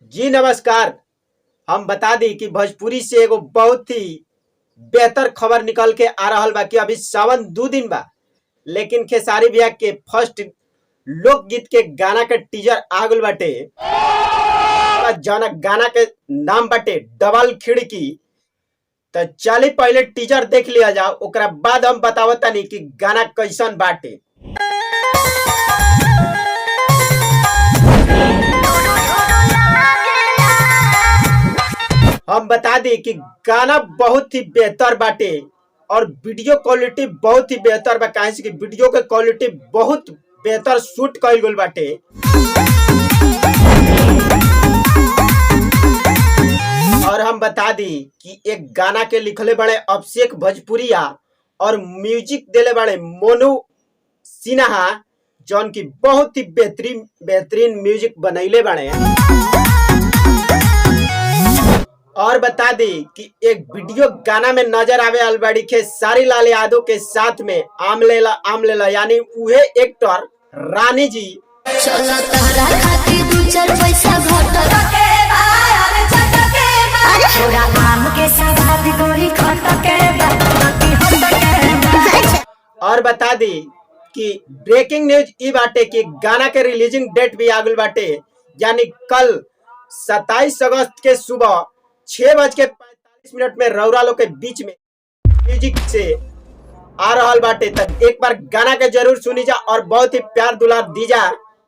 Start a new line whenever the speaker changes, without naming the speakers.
जी नमस्कार। हम बता दी कि भोजपुरी से एगो बहुत ही बेहतर खबर निकल के आ रहल बा कि अभी सावन 2 दिन बा, लेकिन खेसारी भैया के फर्स्ट लोकगीत के गाना के टीजर आ गइल बाटे। जौना गाना के नाम बाटे डबल खिड़की। तो चली पहले टीजर देख लिया जाओ, ओकरा बाद हम बतावतानी कि गाना कैसन बाटे। हम बता दी कि गाना बहुत ही बेहतर बाटे और वीडियो क्वालिटी बहुत ही बेहतर बा, काहे से कि वीडियो के क्वालिटी बहुत बेहतर शूट कइल गइल बाटे। और हम बता दी कि एक गाना के लिखले बड़े अभिषेक भोजपुरिया और म्यूजिक देले बड़े मोनू सिन्हा, जौन की बहुत ही बेहतरीन म्यूजिक बनैले बड़े। और बता दी कि एक वीडियो गाना में नजर आवे अलबाड़ी खेसारी लाल यादव के साथ में आमलेला यानी उहे एक्टर रानी जी।
चलो तहरा खातिर दू चार पैसा घट के बा, अरे छट के बा, छोरा आम के सवाद गोरी खट के बा, बाकी हट के बा।
और बता दी कि ब्रेकिंग न्यूज ई बाटे कि गाना के रिलीजिंग डेट भी आ गइल बाटे, यानी कल 27 अगस्त के सुबह 6:45 में रौरा लोग के बीच में म्यूजिक से आ रहल बाटे। तब एक बार गाना के जरूर सुनी जा और बहुत ही प्यार दुलार दी जा।